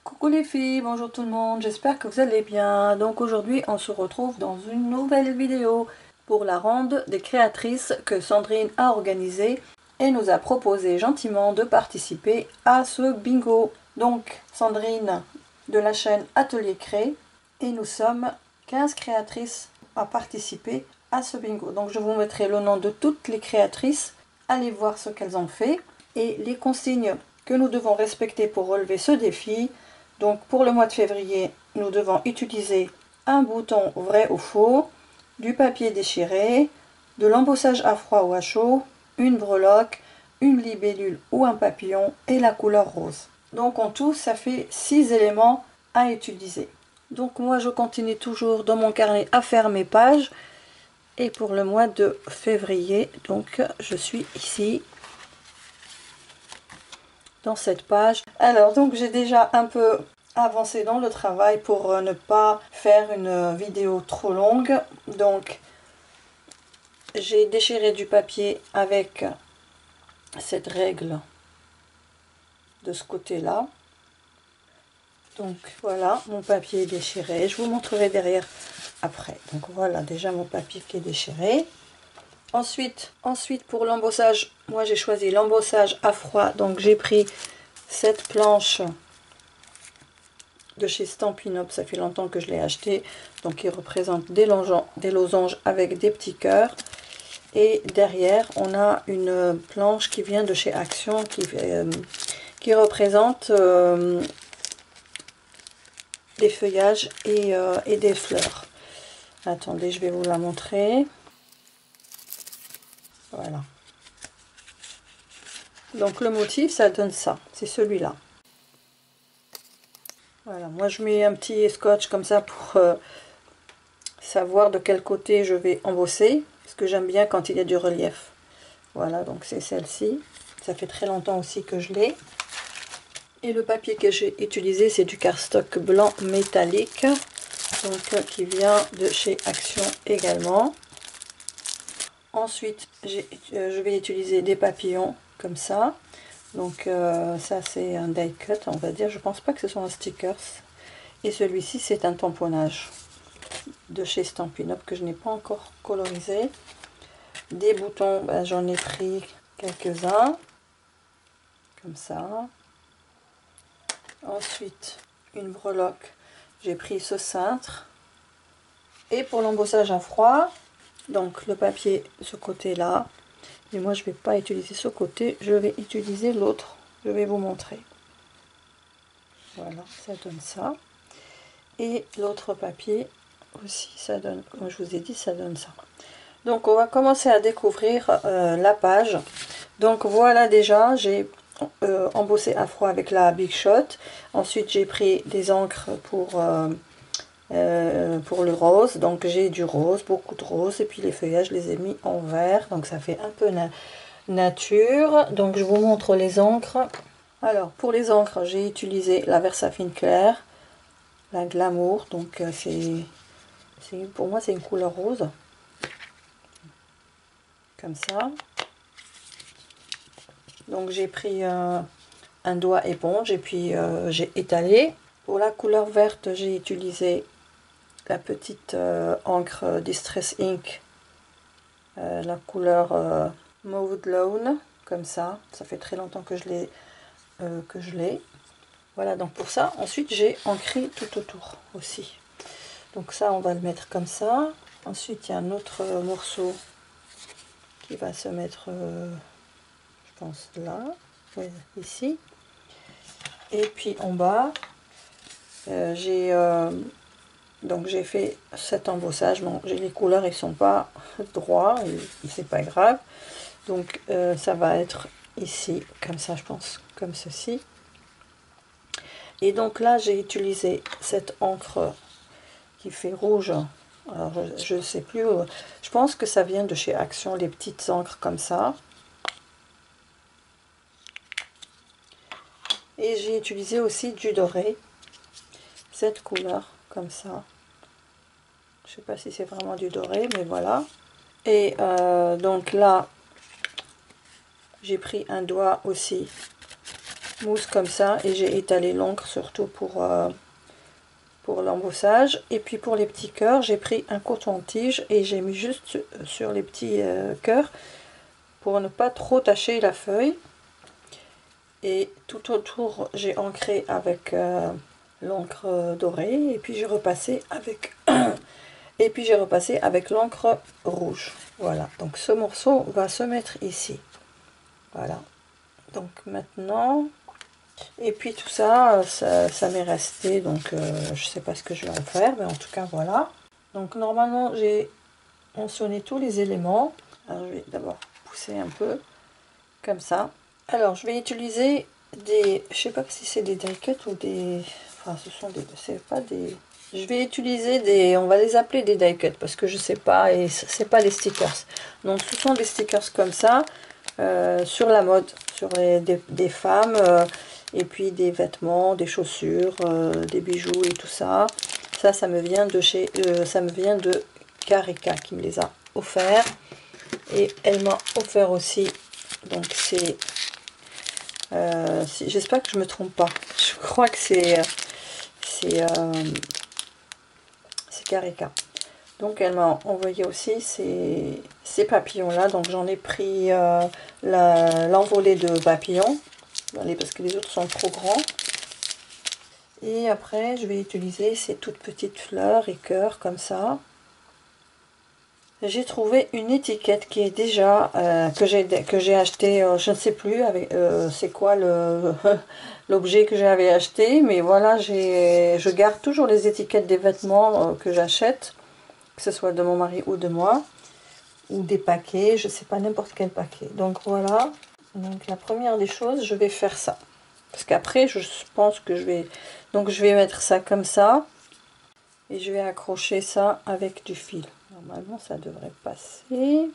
Coucou les filles, bonjour tout le monde, j'espère que vous allez bien. Donc aujourd'hui on se retrouve dans une nouvelle vidéo pour la ronde des créatrices que Sandrine a organisée et nous a proposé gentiment de participer à ce bingo. Donc Sandrine de la chaîne Atelier Cré et nous sommes 15 créatrices à participer à ce bingo. Donc je vous mettrai le nom de toutes les créatrices, allez voir ce qu'elles ont fait et les consignes que nous devons respecter pour relever ce défi. Donc pour le mois de février, nous devons utiliser un bouton vrai ou faux, du papier déchiré, de l'embossage à froid ou à chaud, une breloque, une libellule ou un papillon et la couleur rose. Donc en tout, ça fait 6 éléments à utiliser. Donc moi je continue toujours dans mon carnet à faire mes pages. Et pour le mois de février, donc je suis ici dans cette page. Alors donc j'ai déjà un peu avancé dans le travail pour ne pas faire une vidéo trop longue. Donc j'ai déchiré du papier avec cette règle de ce côté là. Donc voilà, mon papier est déchiré, je vous montrerai derrière après. Donc voilà déjà mon papier qui est déchiré. Ensuite pour l'embossage, moi j'ai choisi l'embossage à froid, donc j'ai pris cette planche de chez Stampin' Up, ça fait longtemps que je l'ai acheté, donc il représente des losanges avec des petits cœurs. Et derrière on a une planche qui vient de chez Action qui représente des feuillages et des fleurs. Attendez, je vais vous la montrer. Voilà. Donc le motif, ça donne ça, c'est celui-là. Voilà, moi je mets un petit scotch comme ça pour savoir de quel côté je vais embosser, parce que j'aime bien quand il y a du relief. Voilà, donc c'est celle-ci. Ça fait très longtemps aussi que je l'ai. Et le papier que j'ai utilisé, c'est du cardstock blanc métallique, donc qui vient de chez Action également. Ensuite, je vais utiliser des papillons comme ça. Donc ça c'est un die cut, on va dire. Je pense pas que ce soit un sticker. Et celui-ci c'est un tamponnage de chez Stampin' Up que je n'ai pas encore colorisé. Des boutons, ben, j'en ai pris quelques-uns comme ça. Ensuite une breloque, j'ai pris ce cintre. Et pour l'embossage à froid, donc le papier ce côté là, mais moi je vais pas utiliser ce côté, je vais utiliser l'autre, je vais vous montrer. Voilà, ça donne ça. Et l'autre papier aussi, ça donne, comme je vous ai dit, ça donne ça. Donc on va commencer à découvrir la page. Donc voilà, déjà j'ai embossé à froid avec la Big Shot. Ensuite j'ai pris des encres pour le rose. Donc j'ai du rose, beaucoup de rose, et puis les feuillages je les ai mis en vert, donc ça fait un peu nature. Donc je vous montre les encres. Alors pour les encres, j'ai utilisé la Versafine claire, la Glamour, donc pour moi c'est une couleur rose, comme ça. Donc j'ai pris un doigt éponge et puis j'ai étalé. Pour la couleur verte, j'ai utilisé la petite encre Distress Ink, la couleur Mauve Lawn, comme ça. Ça fait très longtemps que je l'ai. Voilà, donc pour ça, ensuite j'ai ancré tout autour aussi. Donc ça, on va le mettre comme ça. Ensuite, il y a un autre morceau qui va se mettre, je pense, là, ouais, ici. Et puis en bas, j'ai fait cet embossage. Bon, les couleurs, ils sont pas droits, et c'est pas grave. Donc ça va être ici, comme ça, je pense, comme ceci. Et donc là, j'ai utilisé cette encre qui fait rouge. Alors je sais plus, je pense que ça vient de chez Action, les petites encres comme ça. Et j'ai utilisé aussi du doré, cette couleur comme ça. Je sais pas si c'est vraiment du doré, mais voilà. Et donc là, j'ai pris un doigt aussi mousse comme ça, et j'ai étalé l'encre surtout pour l'embossage. Et puis pour les petits cœurs, j'ai pris un coton-tige et j'ai mis juste sur les petits cœurs pour ne pas trop tacher la feuille. Et tout autour, j'ai ancré avec l'encre dorée, et puis j'ai repassé avec l'encre rouge. Voilà, donc ce morceau va se mettre ici. Voilà, donc maintenant, et puis tout ça, ça m'est resté, donc je sais pas ce que je vais en faire, mais en tout cas voilà. Donc normalement j'ai mentionné tous les éléments. Alors je vais d'abord pousser un peu comme ça. Alors je vais utiliser des, je sais pas si c'est des die cuts ou des, enfin ce sont des, c'est pas des, je vais utiliser des, on va les appeler des die cuts parce que je sais pas, et c'est pas des stickers. Donc ce sont des stickers comme ça sur la mode, sur des femmes, et puis des vêtements, des chaussures, des bijoux et tout ça. Ça me vient de chez, ça me vient de Karika qui me les a offerts, et elle m'a offert aussi, donc c'est j'espère que je me trompe pas, je crois que c'est Karika. Donc elle m'a envoyé aussi ces papillons là, donc j'en ai pris l'envolée de papillons parce que les autres sont trop grands. Et après je vais utiliser ces toutes petites fleurs et cœurs comme ça. J'ai trouvé une étiquette qui est déjà que j'ai acheté, je ne sais plus avec c'est quoi l'objet que j'avais acheté, mais voilà, je garde toujours les étiquettes des vêtements que j'achète, que ce soit de mon mari ou de moi, ou des paquets, je sais pas, n'importe quel paquet. Donc voilà, donc la première des choses, je vais faire ça, parce qu'après je pense que je vais mettre ça comme ça, et je vais accrocher ça avec du fil. Normalement ça devrait passer.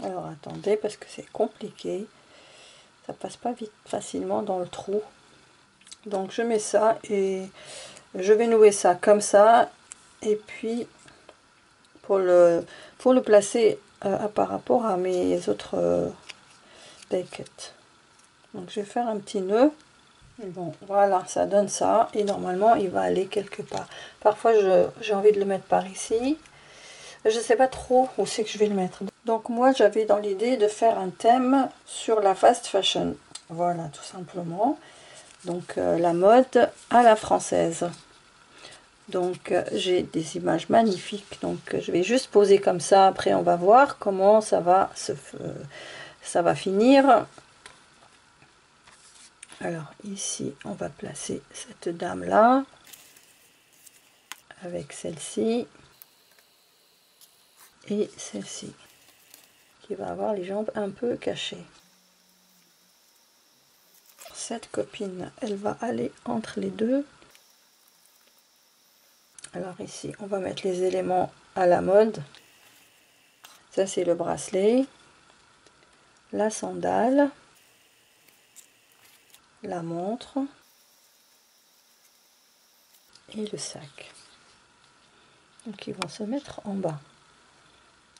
Alors attendez, parce que c'est compliqué, ça passe pas vite facilement dans le trou. Donc je mets ça et je vais nouer ça comme ça, et puis pour le placer par rapport à mes autres die cuts. Donc je vais faire un petit nœud. Et bon voilà, ça donne ça, et normalement il va aller quelque part. Parfois j'ai envie de le mettre par ici, je sais pas trop où c'est que je vais le mettre. Donc moi j'avais dans l'idée de faire un thème sur la fast fashion, voilà, tout simplement. Donc la mode à la française. Donc j'ai des images magnifiques, donc je vais juste poser comme ça. Après on va voir comment ça va finir. Alors ici on va placer cette dame là avec celle-ci et celle-ci qui va avoir les jambes un peu cachées. Cette copine, elle va aller entre les deux. Alors ici on va mettre les éléments à la mode. Ça c'est le bracelet, la sandale, la montre et le sac. Donc ils vont se mettre en bas.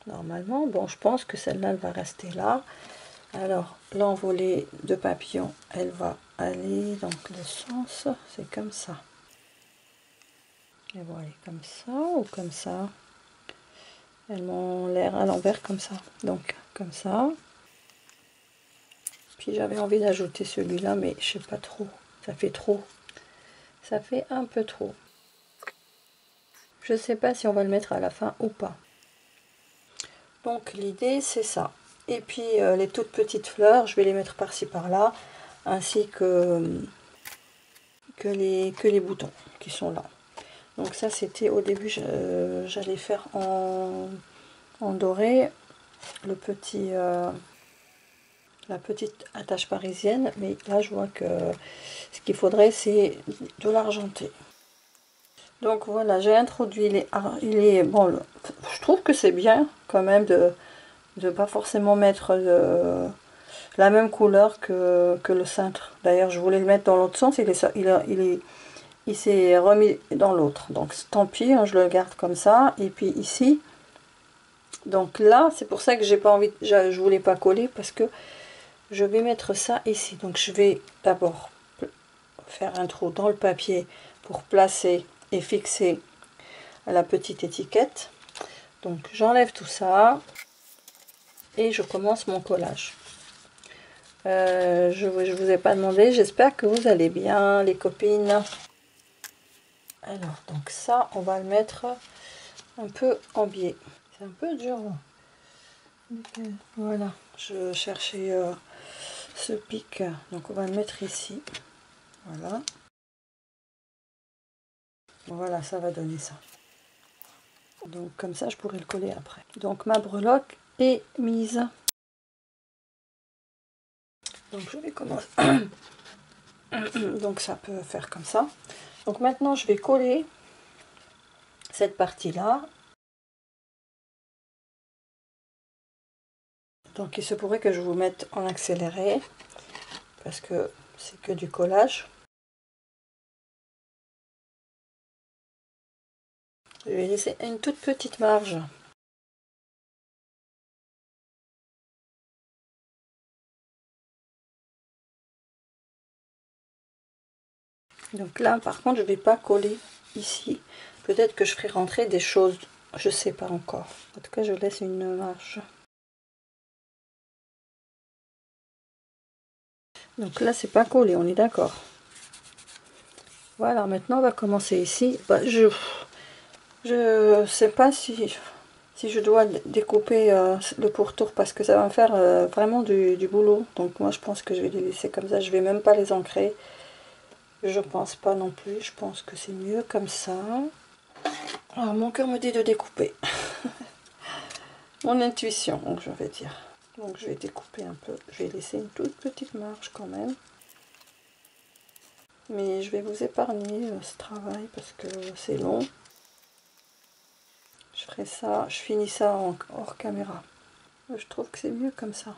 Normalement, bon, je pense que celle-là elle va rester là. Alors l'envolée de papillon, elle va aller dans le sens, c'est comme ça. Et voilà, comme ça ou comme ça. Elles m'ont l'air à l'envers comme ça. Donc comme ça. Puis j'avais envie d'ajouter celui-là, mais je sais pas trop. Ça fait trop. Ça fait un peu trop. Je sais pas si on va le mettre à la fin ou pas. Donc l'idée c'est ça. Et puis les toutes petites fleurs, je vais les mettre par-ci par-là, ainsi que les boutons qui sont là. Donc ça c'était au début, j'allais faire en doré le petit la petite attache parisienne, mais là je vois que ce qu'il faudrait c'est de l'argenté. Donc voilà, j'ai introduit bon, je trouve que c'est bien quand même de pas forcément mettre la même couleur que le cintre. D'ailleurs je voulais le mettre dans l'autre sens, il s'est remis dans l'autre, donc tant pis, hein, je le garde comme ça. Et puis ici, donc là c'est pour ça que j'ai pas envie, je voulais pas coller, parce que je vais mettre ça ici. Donc je vais d'abord faire un trou dans le papier pour placer et fixer la petite étiquette. Donc j'enlève tout ça et je commence mon collage. Je vous ai pas demandé, j'espère que vous allez bien les copines. Alors donc ça on va le mettre un peu en biais, c'est un peu dur. Voilà, je cherchais ce pic, donc on va le mettre ici. Voilà, voilà, ça va donner ça. Donc comme ça je pourrais le coller après. Donc ma breloque est mise. Donc je vais commencer. Donc ça peut faire comme ça. Donc maintenant je vais coller cette partie là. Donc il se pourrait que je vous mette en accéléré parce que c'est que du collage. Je vais laisser une toute petite marge. Donc là par contre je vais pas coller ici. Peut-être que je ferai rentrer des choses, je sais pas encore. En tout cas je laisse une marge. Donc là c'est pas collé, on est d'accord. Voilà, maintenant on va commencer ici. Bah, je sais pas si je dois découper le pourtour parce que ça va me faire vraiment du boulot. Donc moi je pense que je vais les laisser comme ça. Je vais même pas les ancrer. Je pense pas non plus. Je pense que c'est mieux comme ça. Alors mon cœur me dit de découper. Mon intuition, donc je vais dire. Donc je vais découper un peu. Je vais laisser une toute petite marge quand même. Mais je vais vous épargner ce travail parce que c'est long. Je ferai ça, je finis ça hors caméra. Je trouve que c'est mieux comme ça.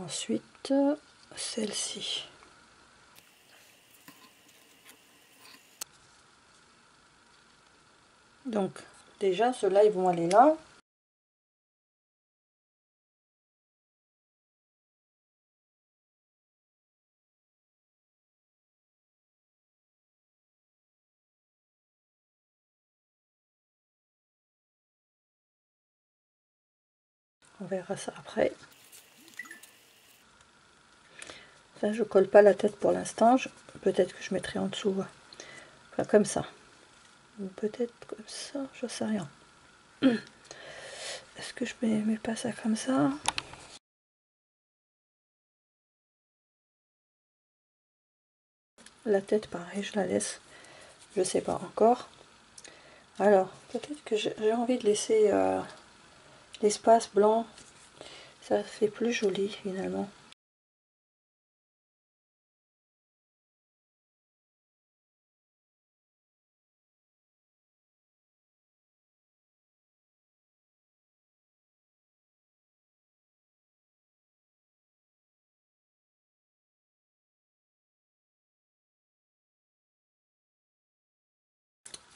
Ensuite, celle-ci. Donc, déjà, ceux-là, ils vont aller là. On verra ça après. Ça, je colle pas la tête pour l'instant. Peut-être que je mettrai en dessous. Enfin, comme ça. Ou peut-être comme ça, je sais rien. Est-ce que je mets pas ça comme ça? La tête, pareil, je la laisse. Je sais pas encore. Alors, peut-être que j'ai envie de laisser l'espace blanc. Ça fait plus joli, finalement.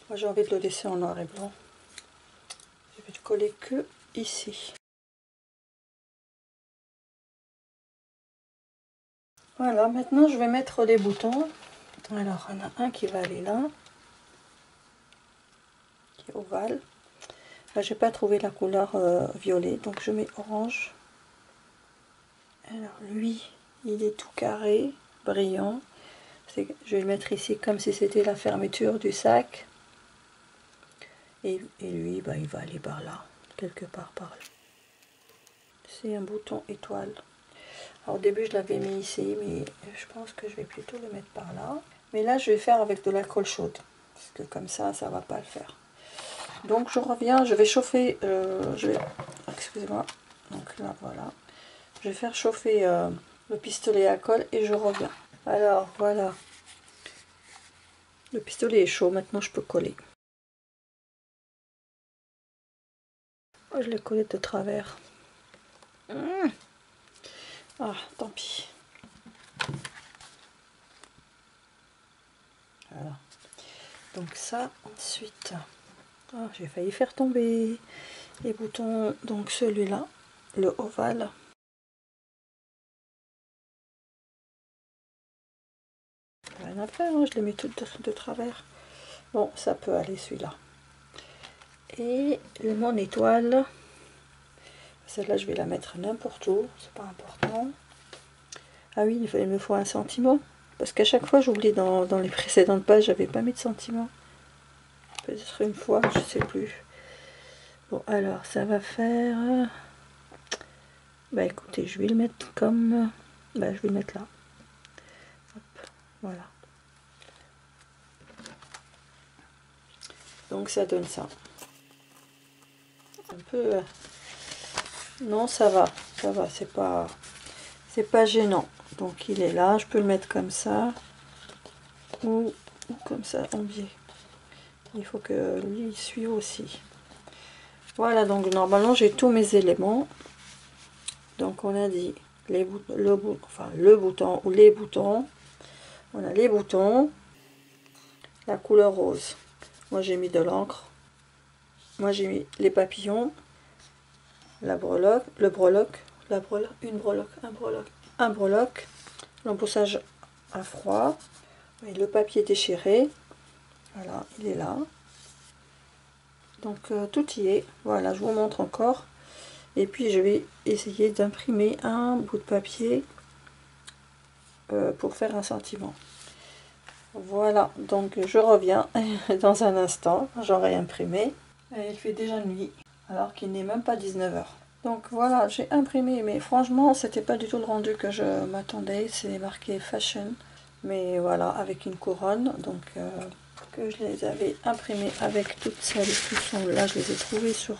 Moi, j'ai envie de le laisser en noir et blanc. Je vais le coller que ici. Voilà, maintenant je vais mettre les boutons. Alors, il y en a un qui va aller là, qui est ovale. Là, j'ai pas trouvé la couleur violet, donc je mets orange. Alors, lui, il est tout carré, brillant. Je vais le mettre ici comme si c'était la fermeture du sac. Et lui, bah, il va aller par là, quelque part par là. C'est un bouton étoile. Alors, au début, je l'avais mis ici, mais je pense que je vais plutôt le mettre par là. Mais là, je vais faire avec de l'alcool chaude, parce que comme ça va pas le faire. Donc, je reviens, je vais chauffer, excusez-moi, donc là, voilà. Je vais faire chauffer le pistolet à colle et je reviens. Alors, voilà. Le pistolet est chaud, maintenant je peux coller. Oh, je l'ai collé de travers. Ah, tant pis. Voilà. Donc ça, ensuite, Ah, j'ai failli faire tomber les boutons. Donc celui-là, le ovale. Rien à faire, hein, je les mets toutes de travers. Bon, ça peut aller celui-là. Et mon étoile, celle-là je vais la mettre n'importe où, c'est pas important. Ah oui, il me faut un sentiment. Parce qu'à chaque fois j'oublie dans les précédentes pages, j'avais pas mis de sentiment. Peut-être une fois, je sais plus. Bon, alors ça va faire... Bah écoutez, je vais le mettre comme... Bah je vais le mettre là. Hop, voilà. Donc ça donne ça. Un peu... Non, ça va, c'est pas gênant. Donc il est là, je peux le mettre comme ça ou comme ça en biais. Il faut que lui il suive aussi. Voilà, donc normalement j'ai tous mes éléments. Donc on a dit le bouton ou les boutons. On a les boutons, la couleur rose. Moi j'ai mis de l'encre. Moi j'ai mis les papillons, la breloque, le breloque, la breloque, une breloque, un breloque, l'embossage à froid, et le papier déchiré. Voilà, il est là. Donc tout y est. Voilà, je vous montre encore. Et puis je vais essayer d'imprimer un bout de papier pour faire un sentiment. Voilà, donc je reviens dans un instant. J'aurai imprimé. Et il fait déjà nuit, alors qu'il n'est même pas 19 h. Donc voilà, j'ai imprimé, mais franchement, c'était pas du tout le rendu que je m'attendais. C'est marqué fashion, mais voilà, avec une couronne. Donc que je les avais imprimées avec toutes celles qui sont là, je les ai trouvées sur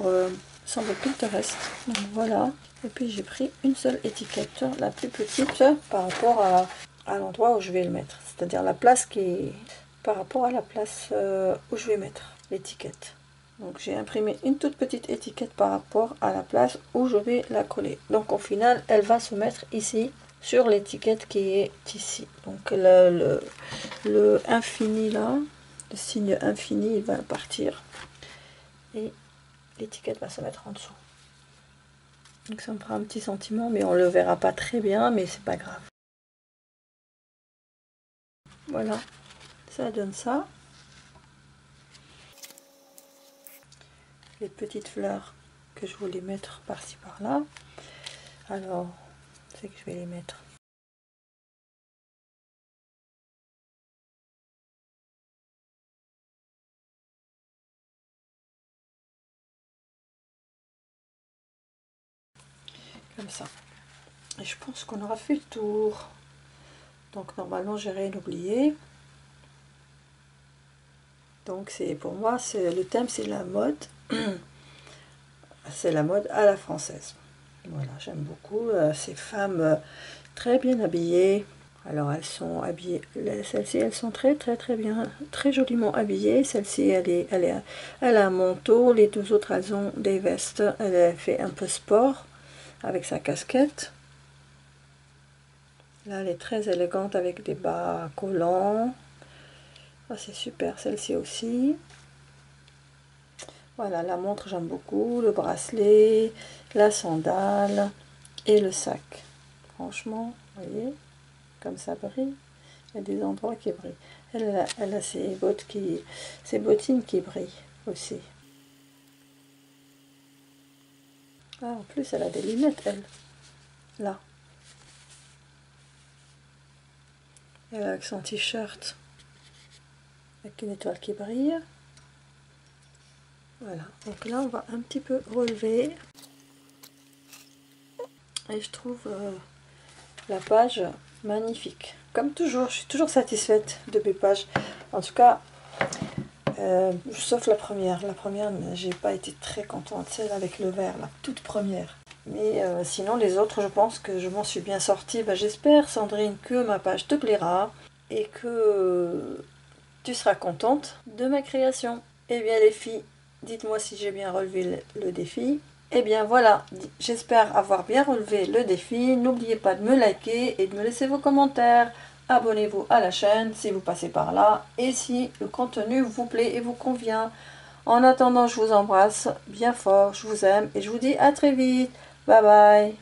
semble Pinterest. Donc voilà, et puis j'ai pris une seule étiquette, la plus petite par rapport à l'endroit où je vais le mettre, c'est-à-dire la place qui est par rapport à la place où je vais mettre l'étiquette. Donc j'ai imprimé une toute petite étiquette par rapport à la place où je vais la coller. Donc au final, elle va se mettre ici sur l'étiquette qui est ici. Donc le infini là, le signe infini, il va partir et l'étiquette va se mettre en dessous. Donc ça me fera un petit sentiment, mais on le verra pas très bien, mais c'est pas grave. Voilà, ça donne ça. Les petites fleurs que je voulais mettre par-ci par-là. Alors, c'est que je vais les mettre. Comme ça. Et je pense qu'on aura fait le tour. Donc normalement j'ai rien oublié. Donc c'est pour moi, c'est le thème, c'est la mode. C'est la mode à la française. Voilà, j'aime beaucoup ces femmes très bien habillées. Alors elles sont habillées, celles-ci elles sont très bien, très joliment habillées. Celle-ci elle a un manteau, les deux autres elles ont des vestes. Elle fait un peu sport avec sa casquette. Là elle est très élégante avec des bas collants. Ah, c'est super, celle-ci aussi. Voilà, la montre j'aime beaucoup, le bracelet, la sandale et le sac. Franchement, vous voyez, comme ça brille. Il y a des endroits qui brillent. Elle a ses bottines qui brillent aussi. Ah, en plus, elle a des lunettes, elle. Là. Elle a avec son t-shirt. Avec une étoile qui brille. Voilà. Donc là, on va un petit peu relever. Et je trouve la page magnifique. Comme toujours, je suis toujours satisfaite de mes pages. En tout cas, sauf la première. La première, j'ai pas été très contente. Celle avec le vert, la toute première. Mais sinon, les autres, je pense que je m'en suis bien sortie. Ben, j'espère, Sandrine, que ma page te plaira et que tu seras contente de ma création. Eh bien, les filles, dites-moi si j'ai bien relevé le défi. Et bien voilà, j'espère avoir bien relevé le défi. N'oubliez pas de me liker et de me laisser vos commentaires. Abonnez-vous à la chaîne si vous passez par là et si le contenu vous plaît et vous convient. En attendant, je vous embrasse bien fort, je vous aime et je vous dis à très vite. Bye bye.